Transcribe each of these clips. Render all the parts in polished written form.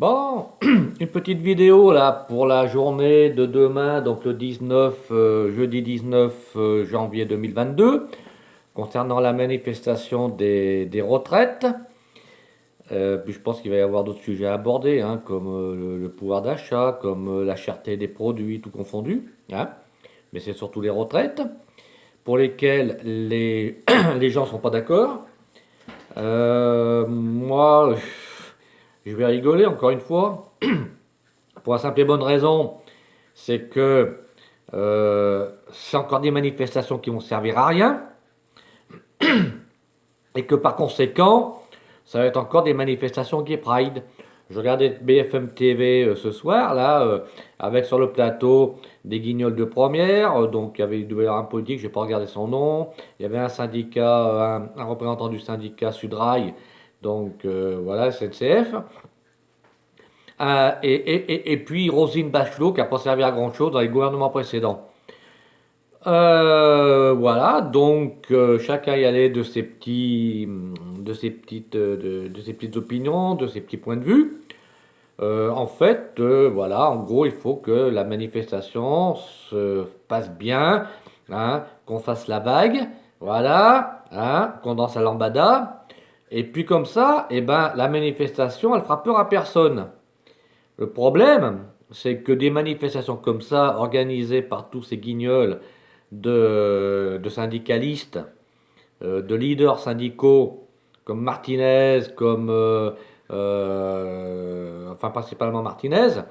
Bon, une petite vidéo là pour la journée de demain, donc le 19, jeudi 19 janvier 2022, concernant la manifestation des retraites. Puis je pense qu'il va y avoir d'autres sujets à aborder, hein, comme le pouvoir d'achat, comme la cherté des produits, tout confondu, hein. Mais c'est surtout les retraites, pour lesquelles les gens sont pas d'accord. Moi, je vais rigoler encore une fois, pour la simple et bonne raison, c'est que c'est encore des manifestations qui vont servir à rien, et que par conséquent, ça va être encore des manifestations gay pride. Je regardais BFM TV ce soir, là, avec sur le plateau des guignols de première, donc il devait y avoir un politique, je n'ai pas regardé son nom, il y avait un syndicat, un représentant du syndicat Sudrail, donc voilà, SNCF, et puis Roselyne Bachelot, qui n'a pas servi à grand-chose dans les gouvernements précédents. Voilà, donc chacun y allait de ses petites opinions, de ses petits points de vue. En fait, voilà, en gros, il faut que la manifestation se passe bien, hein, qu'on fasse la vague, voilà, hein, qu'on danse à lambada. Et puis comme ça, eh ben, la manifestation, elle fera peur à personne. Le problème, c'est que des manifestations comme ça, organisées par tous ces guignols de syndicalistes, de leaders syndicaux comme Martinez, enfin principalement Martinez,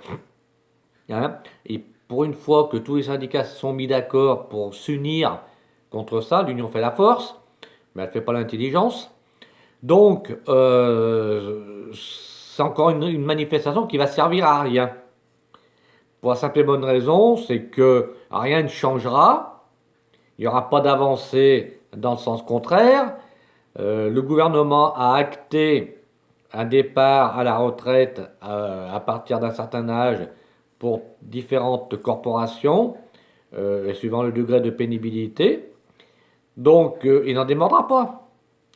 hein, et pour une fois que tous les syndicats se sont mis d'accord pour s'unir contre ça, l'union fait la force, mais elle ne fait pas l'intelligence. Donc, c'est encore une manifestation qui va servir à rien. Pour la simple et bonne raison, c'est que rien ne changera, il n'y aura pas d'avancée dans le sens contraire. Le gouvernement a acté un départ à la retraite à partir d'un certain âge pour différentes corporations, suivant le degré de pénibilité. Donc, il n'en démordra pas.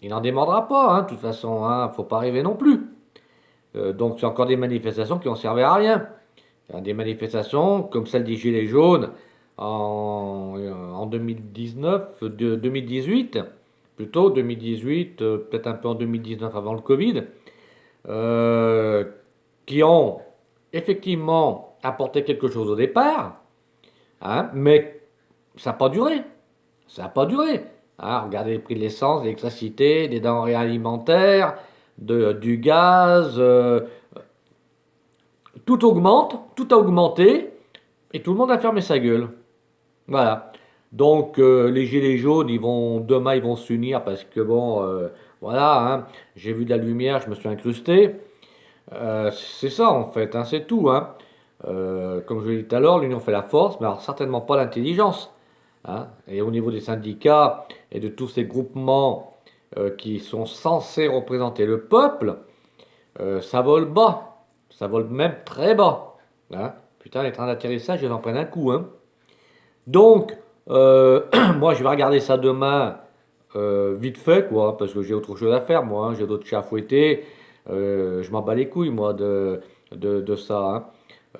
Il n'en démordra pas, hein, de toute façon, hein, faut pas rêver non plus. Donc, c'est encore des manifestations qui ont servi à rien. Des manifestations comme celle des Gilets jaunes en 2019, 2018, plutôt 2018, peut-être un peu en 2019 avant le Covid, euh, qui ont effectivement apporté quelque chose au départ, hein, mais ça n'a pas duré. Ça n'a pas duré. Hein. Regardez les prix de l'essence, de l'électricité, des denrées alimentaires, du gaz, tout augmente, tout a augmenté, et tout le monde a fermé sa gueule. Voilà. Donc les gilets jaunes, demain ils vont s'unir parce que bon, voilà, hein, j'ai vu de la lumière, je me suis incrusté. C'est ça en fait, hein, c'est tout. Hein. Comme je l'ai dit tout à l'heure, l'union fait la force, mais alors certainement pas l'intelligence. Hein. Et au niveau des syndicats et de tous ces groupements qui sont censés représenter le peuple, ça vole bas. Ça vole même très bas. Hein. Putain, les trains d'atterrissage, ils en prennent un coup. Hein. Donc, moi, je vais regarder ça demain, vite fait, quoi, parce que j'ai autre chose à faire, moi. Hein. J'ai d'autres chats à fouetter. Je m'en bats les couilles, moi, de ça. Hein.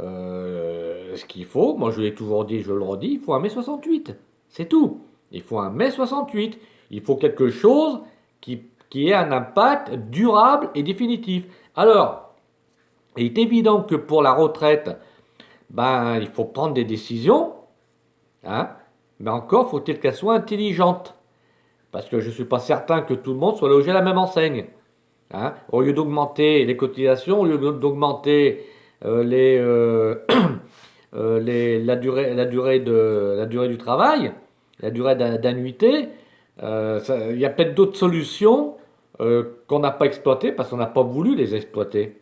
Ce qu'il faut, moi, je l'ai toujours dit, je le redis, il faut 1,68 m. C'est tout. Il faut 1,68 m. Il faut quelque chose qui ait un impact durable et définitif. Alors, il est évident que pour la retraite, ben, il faut prendre des décisions. Hein, mais encore faut-il qu'elle soit intelligente. Parce que je ne suis pas certain que tout le monde soit logé à la même enseigne. Hein. Au lieu d'augmenter les cotisations, au lieu d'augmenter les, la durée du travail, la durée d'annuité, il y a peut-être d'autres solutions qu'on n'a pas exploitées parce qu'on n'a pas voulu les exploiter.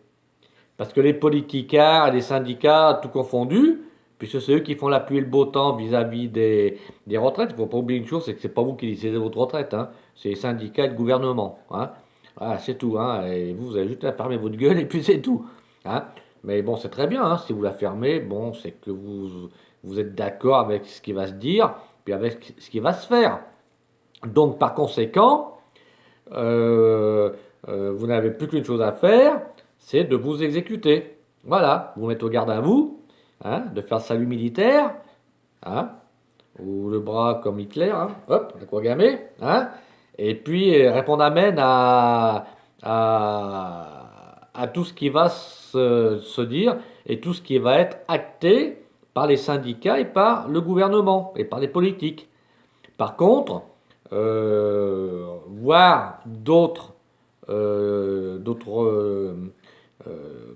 Parce que les politicards, les syndicats, tout confondu, puisque c'est eux qui font la pluie et le beau temps vis-à-vis des retraites. Il ne faut pas oublier une chose, c'est que c'est pas vous qui décidez de votre retraite, hein. C'est les syndicats et le gouvernement. Hein. Voilà, c'est tout. Hein. Et vous avez juste à fermer votre gueule et puis c'est tout. Hein. Mais bon, c'est très bien. Hein. Si vous la fermez, bon, c'est que vous êtes d'accord avec ce qui va se dire, puis avec ce qui va se faire. Donc, par conséquent, vous n'avez plus qu'une chose à faire, c'est de vous exécuter. Voilà, vous mettez au garde à vous, hein, de faire le salut militaire, hein, ou le bras comme Hitler, hein, hop, la croix gammée, hein, et puis répondre amen à tout ce qui va se dire et tout ce qui va être acté par les syndicats et par le gouvernement et par les politiques. Par contre, voir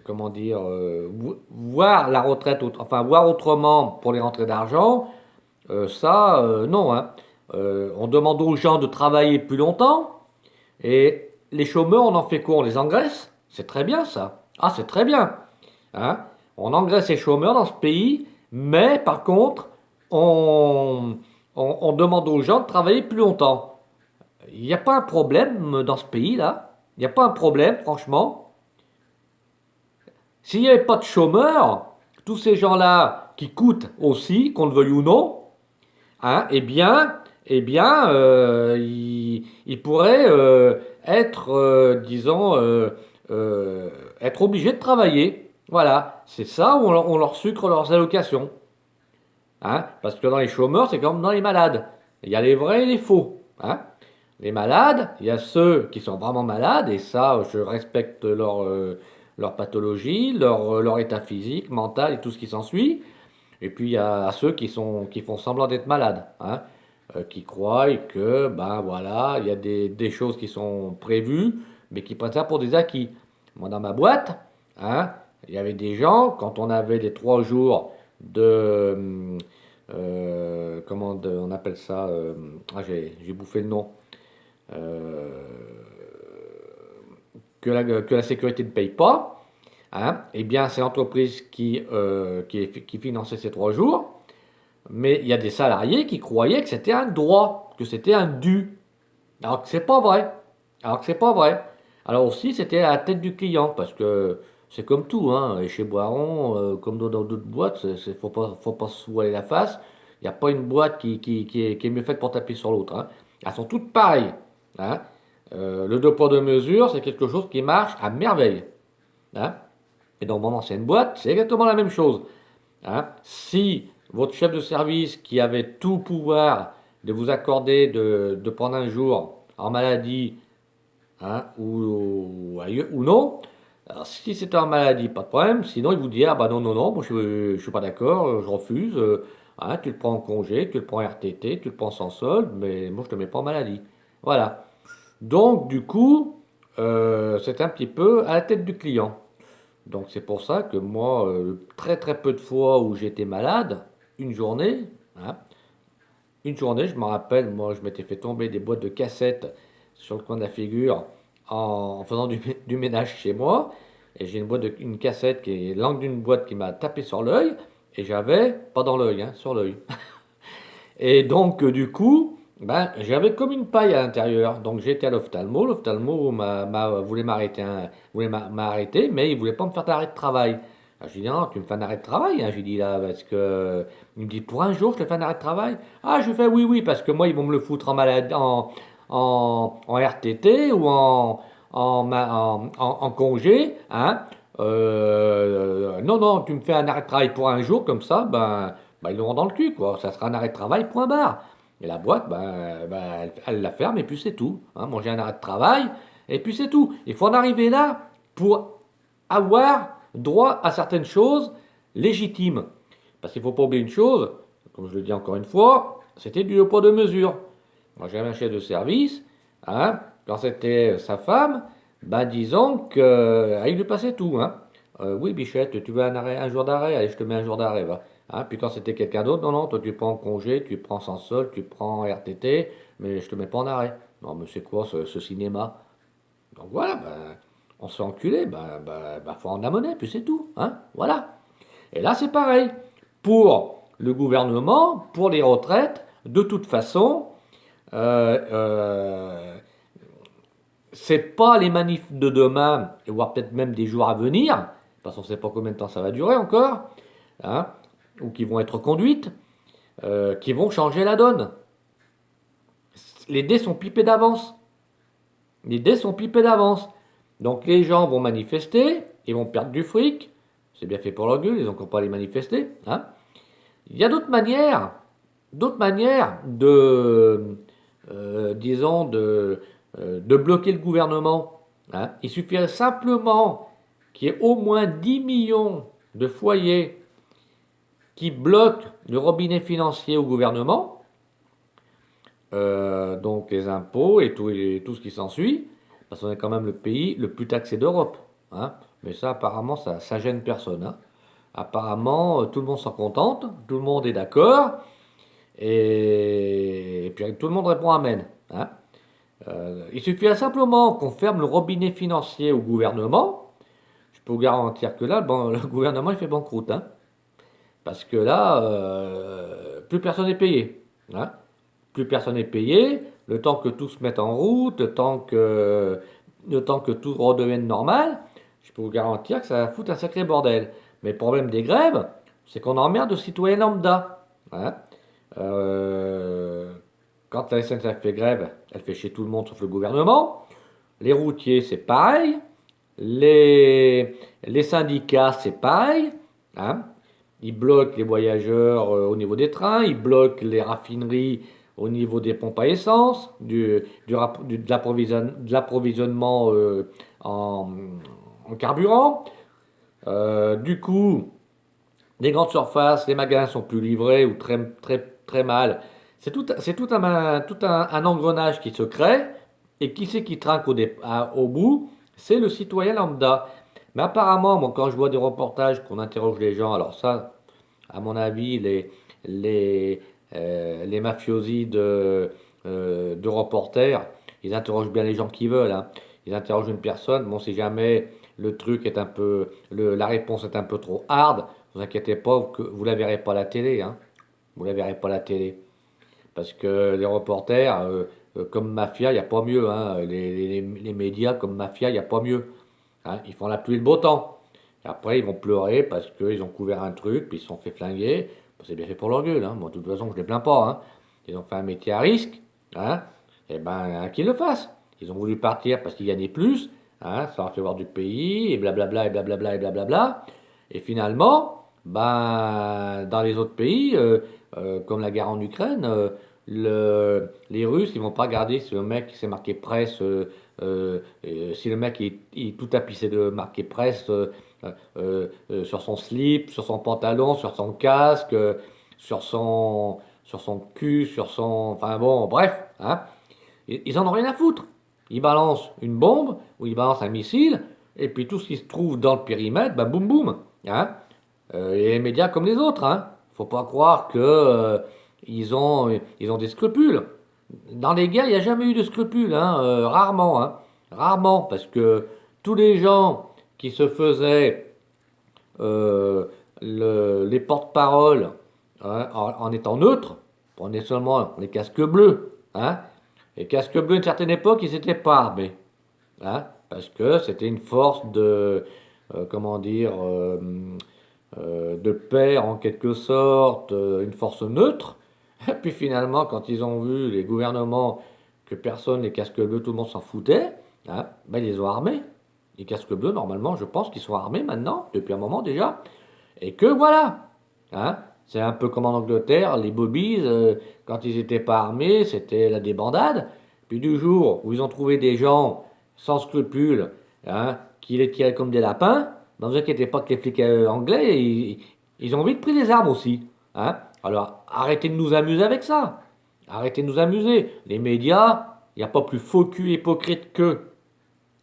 comment dire, voir la retraite, enfin voir autrement pour les rentrées d'argent, ça, non. Hein. On demande aux gens de travailler plus longtemps et les chômeurs, on en fait quoi? On les engraisse? C'est très bien ça. Ah, c'est très bien. Hein. On engraisse les chômeurs dans ce pays, mais par contre, on, on demande aux gens de travailler plus longtemps. Il n'y a pas un problème dans ce pays-là. Il n'y a pas un problème, franchement. S'il n'y avait pas de chômeurs, tous ces gens-là qui coûtent aussi, qu'on le veuille ou non, hein, ils pourraient être, disons, être obligés de travailler. Voilà, c'est ça où on leur sucre leurs allocations. Hein, parce que dans les chômeurs, c'est comme dans les malades. Il y a les vrais et les faux. Hein. Les malades, il y a ceux qui sont vraiment malades, et ça, je respecte leur pathologie, leur état physique, mental et tout ce qui s'ensuit. Et puis il y a ceux qui font semblant d'être malades, hein, qui croient que, ben voilà, il y a des choses qui sont prévues, mais qui prennent ça pour des acquis. Moi, dans ma boîte, hein, il y avait des gens, quand on avait les 3 jours on appelle ça, j'ai bouffé le nom, euh, que la sécurité ne paye pas, hein, eh bien, c'est l'entreprise qui finançait ces 3 jours. Mais il y a des salariés qui croyaient que c'était un droit, que c'était un dû. Alors que c'est pas vrai. Alors que c'est pas vrai. Alors aussi, c'était à la tête du client, parce que c'est comme tout, hein. Et chez Boiron, comme dans d'autres boîtes, faut pas se voiler la face. Il n'y a pas une boîte qui est mieux faite pour taper sur l'autre. Hein. Elles sont toutes pareilles. Hein. Le deux poids deux mesures, c'est quelque chose qui marche à merveille. Hein. Et dans mon ancienne boîte, c'est exactement la même chose. Hein. Si votre chef de service qui avait tout pouvoir de vous accorder de prendre un jour en maladie, hein, ou non, alors si c'était en maladie, pas de problème. Sinon, il vous dit, ah bah non, non, non, moi je suis pas d'accord, je refuse. Hein, tu le prends en congé, tu le prends en RTT, tu le prends sans solde, mais moi je te mets pas en maladie. Voilà. Donc, du coup, c'est un petit peu à la tête du client. Donc c'est pour ça que moi, très très peu de fois où j'étais malade, une journée, hein, une journée, je me rappelle, moi je m'étais fait tomber des boîtes de cassettes sur le coin de la figure en faisant du ménage chez moi, et j'ai une cassette qui est l'angle d'une boîte qui m'a tapé sur l'œil, et j'avais, pas dans l'œil, hein, sur l'œil. Et donc, du coup, ben, j'avais comme une paille à l'intérieur. Donc, j'étais à l'ophtalmo. L'ophtalmo voulait m'arrêter, m'arrêter, mais il voulait pas me faire d'arrêt de travail. Alors, je lui dis, non, tu me fais un arrêt de travail, hein, je lui dis là, parce que. Il me dit, pour un jour, je te fais un arrêt de travail. Ah, je fais oui, oui, parce que moi, ils vont me le foutre en maladie, en RTT ou en congé, hein. Non, non, tu me fais un arrêt de travail pour un jour, comme ça, ben, ils l'auront dans le cul, quoi. Ça sera un arrêt de travail, point barre. Et la boîte, elle la ferme et puis c'est tout. Hein. Moi, j'ai un arrêt de travail et puis c'est tout. Il faut en arriver là pour avoir droit à certaines choses légitimes. Parce qu'il ne faut pas oublier une chose, comme je le dis encore une fois, c'était du poids de mesure. Moi, j'avais un chef de service, hein, quand c'était sa femme, ben disons qu'il lui passait tout. Hein. Oui, Bichette, tu veux un jour d'arrêt? Allez, je te mets un jour d'arrêt, va. Hein, puis quand c'était quelqu'un d'autre, non, non, toi tu prends en congé, tu prends sans solde, tu prends RTT, mais je te mets pas en arrêt. Non, mais c'est quoi ce cinéma? Donc voilà, ben, on se fait enculer, faut en amener, puis c'est tout. Hein, voilà. Et là, c'est pareil. Pour le gouvernement, pour les retraites, de toute façon, euh, euh, c'est pas les manifs de demain, voire peut-être même des jours à venir, parce qu'on ne sait pas combien de temps ça va durer encore, hein, ou qui vont être conduites, qui vont changer la donne. Les dés sont pipés d'avance. Les dés sont pipés d'avance. Donc les gens vont manifester, ils vont perdre du fric, C'est bien fait pour leur gueule, ils n'ont qu'à pas les manifester. Hein. Il y a d'autres manières disons, de bloquer le gouvernement. Hein. Il suffirait simplement qu'il y ait au moins 10 millions de foyers qui bloquent le robinet financier au gouvernement, donc les impôts et tout ce qui s'ensuit, parce qu'on est quand même le pays le plus taxé d'Europe. Hein. Mais ça, apparemment, ça gêne personne. Hein. Apparemment, tout le monde s'en contente, tout le monde est d'accord, et puis tout le monde répond Amen. Hein. Il suffirait simplement qu'on ferme le robinet financier au gouvernement. Je peux vous garantir que là, bon, le gouvernement il fait banqueroute. Hein. Parce que là, plus personne n'est payé. Hein. Plus personne n'est payé. Le temps que tout se mette en route, le temps que tout redevienne normal, je peux vous garantir que ça va foutre un sacré bordel. Mais le problème des grèves, c'est qu'on emmerde le citoyen lambda. Hein. Euh, Quand la SNCF fait grève, elle fait chez tout le monde sauf le gouvernement. Les routiers, c'est pareil. Les syndicats, c'est pareil. Hein. Ils bloquent les voyageurs au niveau des trains, ils bloquent les raffineries au niveau des pompes à essence, de l'approvisionnement en, en carburant. Du coup, les grandes surfaces, les magasins sont plus livrés ou très, très, très mal. C'est tout un engrenage qui se crée. Et qui c'est qui trinque au bout? C'est le citoyen lambda. Mais apparemment, moi, quand je vois des reportages qu'on interroge les gens, alors ça, à mon avis, les mafiosi de reporters, ils interrogent bien les gens qui veulent. Hein. Ils interrogent une personne. Bon, si jamais le truc est un peu, la réponse est un peu trop hard, ne vous inquiétez pas, que vous la verrez pas à la télé. Hein. Vous la verrez pas à la télé. Parce que les reporters, comme Mafia, il n'y a pas mieux. Hein. Les médias comme Mafia, il n'y a pas mieux. Hein. Ils font la pluie et le beau temps. Et après, ils vont pleurer parce qu'ils ont couvert un truc, puis ils se sont fait flinguer. Bon, c'est bien fait pour leur gueule. Hein. Moi, de toute façon, je ne les plains pas. Hein. Ils ont fait un métier à risque. Hein. Et ben, qu'ils le fassent. Ils ont voulu partir parce qu'ils gagnaient plus. Hein. Ça leur fait voir du pays, et blablabla, et blablabla, et blablabla. Et finalement, ben, dans les autres pays, comme la guerre en Ukraine, les Russes, ils vont pas regarder si le mec s'est marqué presse, si le mec est tout tapissé de marqué presse sur son slip, sur son pantalon, sur son casque, sur son cul, enfin bon, bref, hein. Ils en ont rien à foutre. Ils balancent une bombe ou ils balancent un missile, et puis tout ce qui se trouve dans le périmètre, bah boum boum, hein. Et les médias comme les autres, hein. Faut pas croire que ils ont des scrupules. Dans les guerres, il n'y a jamais eu de scrupules, hein, rarement, hein, rarement, parce que tous les gens qui se faisaient les porte-paroles hein, en étant neutres, prenaient seulement les casques bleus. Hein. Les casques bleus, à une certaine époque, ils n'étaient pas armés. Hein, parce que c'était une force comment dire, de paix en quelque sorte, une force neutre. Et puis finalement, quand ils ont vu les gouvernements que personne, les casques bleus, tout le monde s'en foutait, hein, ben ils les ont armés. Les casques bleus, normalement, je pense qu'ils sont armés maintenant, depuis un moment déjà. Et que voilà. Hein, c'est un peu comme en Angleterre, les bobbies, quand ils n'étaient pas armés, c'était la débandade. Puis du jour où ils ont trouvé des gens sans scrupules, hein, qui les tiraient comme des lapins, ne vous inquiétez pas que les flics anglais, ils ont vite pris les armes aussi. Hein. Alors arrêtez de nous amuser avec ça. Arrêtez de nous amuser. Les médias, il n'y a pas plus faux cul hypocrite qu'eux.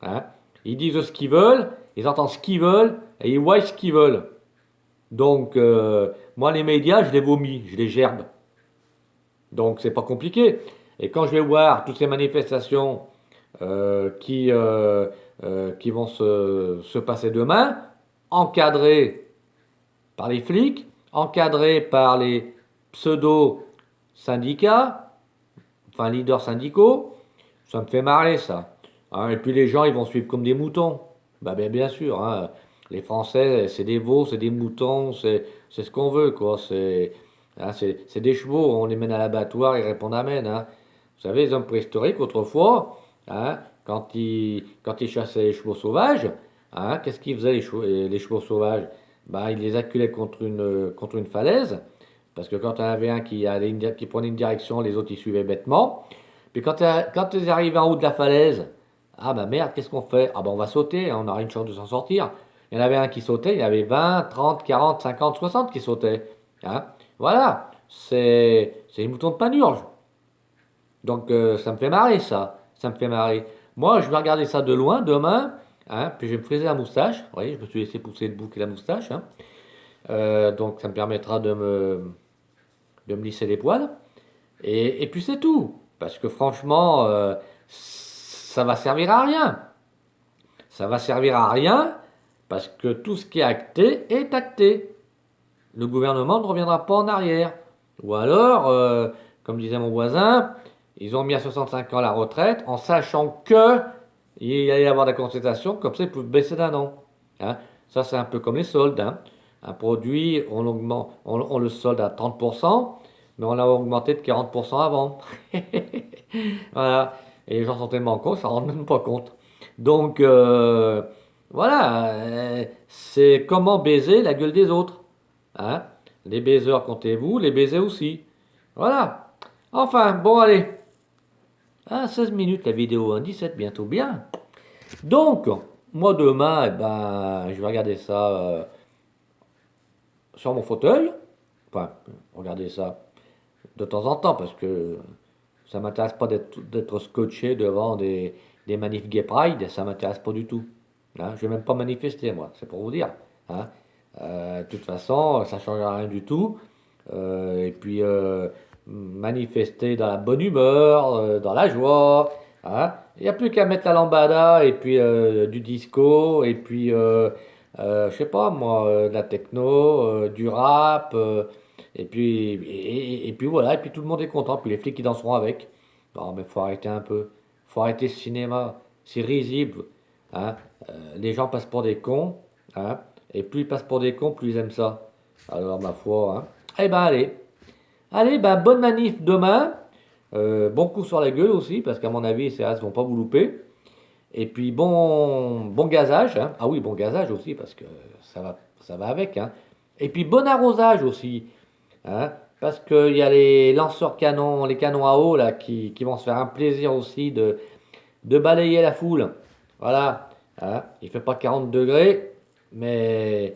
Hein. Ils disent ce qu'ils veulent, ils entendent ce qu'ils veulent et ils voient ce qu'ils veulent. Donc, moi, les médias, je les vomis, je les gerbe. Donc, c'est pas compliqué. Et quand je vais voir toutes ces manifestations qui vont se passer demain, encadrées par les flics, encadrées par les pseudo-syndicats, enfin leaders syndicaux, ça me fait marrer ça. Hein, et puis les gens, ils vont suivre comme des moutons. Bah, bien sûr, hein. Les Français, c'est des veaux, c'est des moutons, c'est ce qu'on veut, quoi. C'est des chevaux, on les mène à l'abattoir, ils répondent Amen. Hein. Vous savez, les hommes préhistoriques, autrefois, hein, quand ils chassaient les chevaux sauvages, hein, qu'est-ce qu'ils faisaient les chevaux sauvages? bah, il les acculait contre une falaise, parce que quand il y en avait un qui prenait une direction, les autres ils suivaient bêtement. Puis quand ils arrivaient en haut de la falaise, ah bah merde, qu'est-ce qu'on fait? Ah bah on va sauter, hein, on aura une chance de s'en sortir. Il y en avait un qui sautait, il y avait 20, 30, 40, 50, 60 qui sautaient. Hein. Voilà, c'est les moutons de Panurge. Donc ça me fait marrer ça, ça me fait marrer. Moi je vais regarder ça de loin demain, hein, puis je vais me friser la moustache. Vous voyez, je me suis laissé pousser le bouc et la moustache. Hein. Donc ça me permettra de me lisser les poils. Et puis c'est tout. Parce que franchement, ça va servir à rien. Ça va servir à rien parce que tout ce qui est acté est acté. Le gouvernement ne reviendra pas en arrière. Ou alors, comme disait mon voisin, ils ont mis à 65 ans la retraite en sachant que il allait y avoir de la contestation, comme ça ils peuvent baisser d'un an. Hein. Ça c'est un peu comme les soldes. Hein. Un produit, on le solde à 30%, mais on l'a augmenté de 40% avant. Voilà. Et les gens sont tellement cons, ça ne rendent même pas compte. Donc, voilà, c'est comment baiser la gueule des autres. Hein? Les baiseurs, comptez-vous, les baisers aussi. Voilà. Enfin, bon, allez. Ah, 16 minutes la vidéo, hein, 17 bientôt, bien. Donc, moi demain, eh ben, je vais regarder ça sur mon fauteuil. Enfin, regarder ça de temps en temps, parce que ça m'intéresse pas d'être scotché devant des manifs Gay Pride, ça m'intéresse pas du tout. Hein, je vais même pas manifester, moi, c'est pour vous dire. Hein. De toute façon, ça ne changera rien du tout. Et puis, manifester dans la bonne humeur, dans la joie. Hein. Il n'y a plus qu'à mettre la lambada et puis du disco et puis, je sais pas moi, de la techno, du rap. Et puis voilà, et puis tout le monde est content, puis les flics qui danseront avec. Non, mais faut arrêter un peu. Faut arrêter ce cinéma. C'est risible. Hein. Les gens passent pour des cons. Hein. Et plus ils passent pour des cons, plus ils aiment ça. Alors, ma foi. Hein. Eh ben, allez. Allez, ben, bonne manif demain. Bon coup sur la gueule aussi, parce qu'à mon avis, ces races vont pas vous louper. Et puis, bon gazage. Hein. Ah oui, bon gazage aussi, parce que ça va avec. Hein. Et puis, bon arrosage aussi. Hein, parce qu'il y a les lanceurs canons, les canons à eau là, qui vont se faire un plaisir aussi de balayer la foule. Voilà. Hein, il fait pas 40 degrés, mais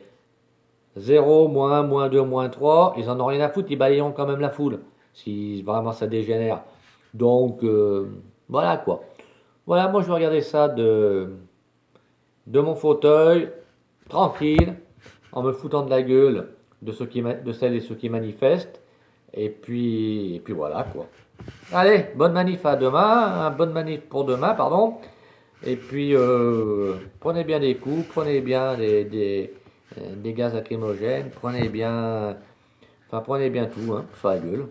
0, moins 2, moins 3, ils en ont rien à foutre, ils balayeront quand même la foule, si vraiment ça dégénère. Donc, voilà quoi. Voilà, moi je vais regarder ça de mon fauteuil, tranquille, en me foutant de la gueule de celles et ceux qui manifestent. Et puis voilà quoi. Allez, bonne manif à demain, hein, bonne manif pour demain, pardon. Et puis prenez bien des coups, prenez bien des gaz lacrymogènes, prenez bien tout, hein, sur la gueule.